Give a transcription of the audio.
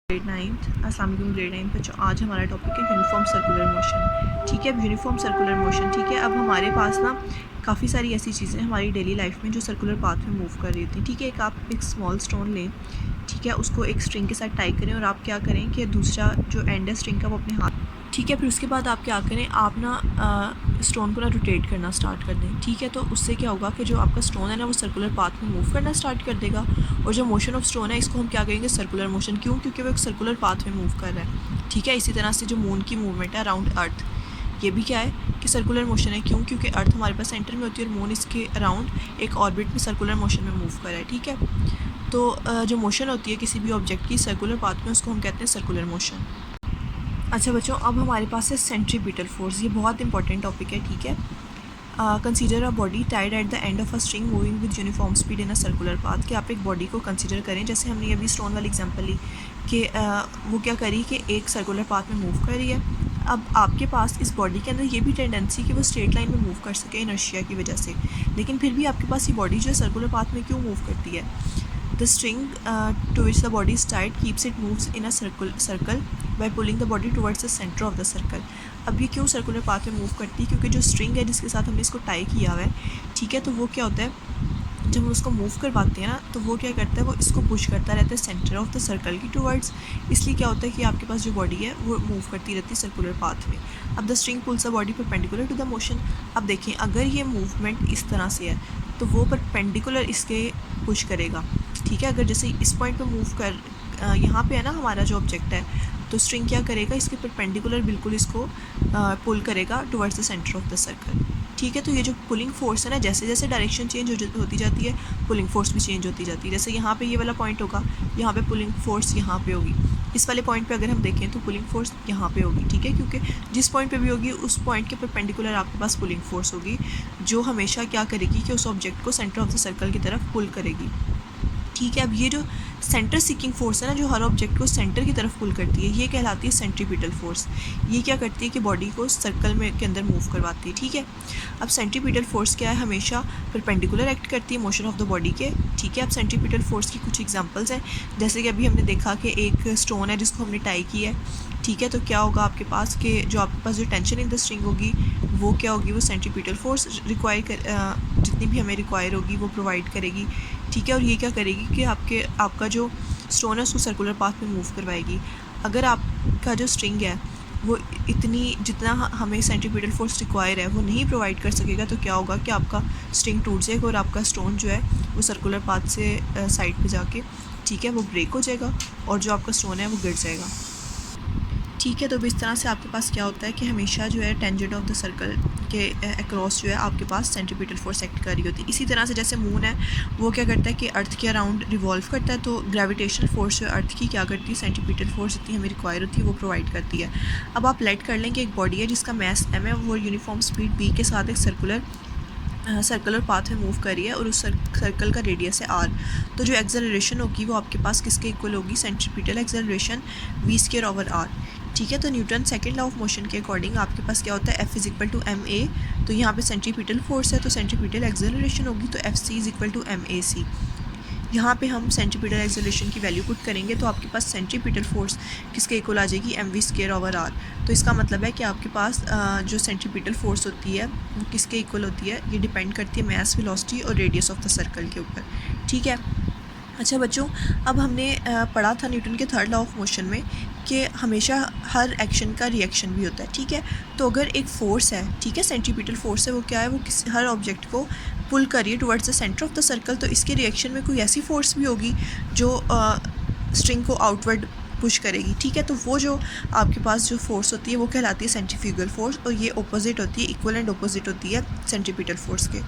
Grade 9th अस्सलाम वालेकुम grade 9 बच्चों। आज हमारा टॉपिक है यूनिफॉर्म सर्कुलर मोशन। ठीक है, अब यूनिफॉर्म सर्कुलर मोशन। ठीक है, अब हमारे पास ना काफ़ी सारी ऐसी चीज़ें हमारी डेली लाइफ में जो सर्कुलर पाथ में मूव कर रही होती हैं। ठीक है, आप एक स्मॉल स्टोन लें, ठीक है, उसको एक स्ट्रिंग के साथ टाई करें और आप क्या करें कि दूसरा जो एंड है स्ट्रिंग का वो अपने हाथ, ठीक है, फिर उसके बाद आप क्या करें, आप ना स्टोन को ना रोटेट करना स्टार्ट कर दें। ठीक है, तो उससे क्या होगा कि जो आपका स्टोन है ना वो सर्कुलर पाथ में मूव करना स्टार्ट कर देगा। और जो मोशन ऑफ स्टोन है इसको हम क्या कहेंगे, सर्कुलर मोशन। क्यों? क्योंकि वो एक सर्कुलर पाथ में मूव कर रहा है। ठीक है, इसी तरह से जो मून की मूवमेंट है अराउंड अर्थ, ये भी क्या है कि सर्कुलर मोशन है। क्यों? क्योंकि अर्थ हमारे पास सेंटर में होती है और मून इसके अराउंड एक ऑर्बिट में सर्कुलर मोशन में मूव कर रहा है। ठीक है, तो जो मोशन होती है किसी भी ऑब्जेक्ट की सर्कुलर पाथ में, उसको हम कहते हैं सर्कुलर मोशन। अच्छा बच्चों, अब हमारे पास है सेंट्रीपिटल फोर्स। ये बहुत इंपॉर्टेंट टॉपिक है। ठीक है, consider a body tied at the end of a string moving with uniform speed in a circular path. कि आप एक बॉडी को कंसीडर करें, जैसे हमने अभी स्टोन वाली एग्जांपल ली कि वो क्या करी कि एक सर्कुलर पाथ में मूव कर रही है। अब आपके पास इस बॉडी के अंदर ये भी टेंडेंसी कि वो स्ट्रेट लाइन में मूव कर सके इनर्शिया की वजह से, लेकिन फिर भी आपके पास ये बॉडी जो है सर्कुलर पाथ में क्यों मूव करती है? The string to which the body is tied keeps it moves in a circle by pulling the body towards the center of the circle. अब ये क्यों सर्कुलर पाथ में मूव करती है? क्योंकि जो स्ट्रिंग है जिसके साथ हमने इसको टाई किया हुआ है, ठीक है, तो वो क्या होता है, जब हम उसको मूव करवाते हैं ना तो वो क्या करता है, वो इसको पुश करता रहता है सेंटर ऑफ द सर्कल की टूवर्ड्स। इसलिए क्या होता है कि आपके पास जो बॉडी है वो मूव करती रहती है सर्कुलर पाथ में। अब the string pulls the body perpendicular to the motion. अब देखें, अगर ये मूवमेंट इस तरह से है तो वो परपेंडिकुलर इसके पुश करेगा। ठीक है, अगर जैसे इस पॉइंट पे मूव कर यहाँ पे है ना हमारा जो ऑब्जेक्ट है, तो स्ट्रिंग क्या करेगा, इसके परपेंडिकुलर बिल्कुल इसको पुल करेगा towards the centre of the circle. ठीक है, तो ये जो पुलिंग फोर्स है ना, जैसे जैसे डायरेक्शन चेंज होती जाती है पुलिंग फोर्स भी चेंज होती जाती है। जैसे यहाँ पे ये वाला पॉइंट होगा, यहाँ पे पुलिंग फोर्स यहाँ पे होगी। इस वाले पॉइंट पे अगर हम देखें तो पुलिंग फोर्स यहाँ पे होगी। ठीक है, क्योंकि जिस पॉइंट पे भी होगी उस पॉइंट के परपेंडिकुलर आपके पास पुलिंग फोर्स होगी, जो हमेशा क्या करेगी कि उस ऑब्जेक्ट को सेंटर ऑफ द सर्कल की तरफ पुल करेगी। ठीक है, अब ये जो सेंटर सीकिंग फोर्स है ना, जो हर ऑब्जेक्ट को सेंटर की तरफ पुल करती है, ये कहलाती है सेंट्रीपिटल फोर्स। ये क्या करती है कि बॉडी को सर्कल में के अंदर मूव करवाती है। ठीक है, अब सेंट्रीपिटल फोर्स क्या है, हमेशा परपेंडिकुलर एक्ट करती है मोशन ऑफ द बॉडी के। ठीक है, अब सेंट्रीपिटल फोर्स की कुछ एग्जांपल्स हैं, जैसे कि अभी हमने देखा कि एक स्टोन है जिसको हमने टाई किया है। ठीक है, तो क्या होगा आपके पास कि जो आपके पास जो टेंशन इन द स्ट्रिंग होगी वो क्या होगी, वो सेंट्रीपिटल फोर्स जितनी भी हमें रिक्वायर होगी वो प्रोवाइड करेगी। ठीक है, और ये क्या करेगी कि आपका जो स्टोन है उसको सर्कुलर पाथ में मूव करवाएगी। अगर आपका जो स्ट्रिंग है वो इतनी जितना हमें सेंट्रीपिटल फोर्स रिक्वायर है वो नहीं प्रोवाइड कर सकेगा, तो क्या होगा कि आपका स्ट्रिंग टूट जाएगा और आपका स्टोन जो है वो सर्कुलर पाथ से साइड पे जाके, ठीक है, वो ब्रेक हो जाएगा और जो आपका स्टोन है वो गिर जाएगा। ठीक है, तो इस तरह से आपके पास क्या होता है कि हमेशा जो है टेंजेंट ऑफ द सर्कल के अक्रॉस जो है आपके पास सेंट्रीपिटल फोर्स एक्ट कर रही होती है। इसी तरह से जैसे मून है वो क्या करता है कि अर्थ के अराउंड रिवॉल्व करता है, तो ग्रेविटेशनल फोर्स जो अर्थ की क्या करती है, सेंट्रीपिटल फोर्स जितनी हमें रिक्वायर होती है वो प्रोवाइड करती है। अब आप लेट कर लें कि एक बॉडी है जिसका मैस m है, वो यूनिफॉर्म स्पीड b के साथ एक सर्कुलर पाथ में मूव कर रही है और उस सर्कल का रेडियस है r। तो जो एक्सेलरेशन होगी वो आपके पास किसके इक्वल होगी, सेंट्रीपिटल एक्सेलरेशन v²/r। ठीक है, तो Newton second law of motion के अकॉर्डिंग आपके पास क्या होता है, F = ma। तो यहाँ पे सेंट्रीपिटल फोर्स है तो सेंट्रीपिटल एक्सेलरेशन होगी तो Fc = mac। यहाँ पे हम सेंट्रीपिटल एक्सेलरेशन की वैल्यू पुट करेंगे तो आपके पास सेंट्रीपिटल फोर्स किसके इक्वल आ जाएगी, mv²/r। तो इसका मतलब है कि आपके पास जो सेंट्रीपिटल फोर्स होती है वो किसके इक्वल होती है, ये डिपेंड करती है मास, वेलोसिटी और रेडियस ऑफ द सर्कल के ऊपर। ठीक है, अच्छा बच्चों, अब हमने पढ़ा था न्यूटन के थर्ड लॉ ऑफ मोशन में कि हमेशा हर एक्शन का रिएक्शन भी होता है। ठीक है, तो अगर एक फोर्स है, ठीक है, सेंट्रीपिटल फोर्स है, वो क्या है, वो हर ऑब्जेक्ट को पुल करिए towards the centre of the circle, तो इसके रिएक्शन में कोई ऐसी फोर्स भी होगी जो स्ट्रिंग को आउटवर्ड पुश करेगी। ठीक है, तो वो जो आपके पास जो फोर्स होती है वो कहलाती है सेंट्रीफ्यूगल फोर्स, और ये ऑपोजिट होती है, इक्वल एंड ऑपोजिट होती है सेंट्रीपिटल फोर्स के।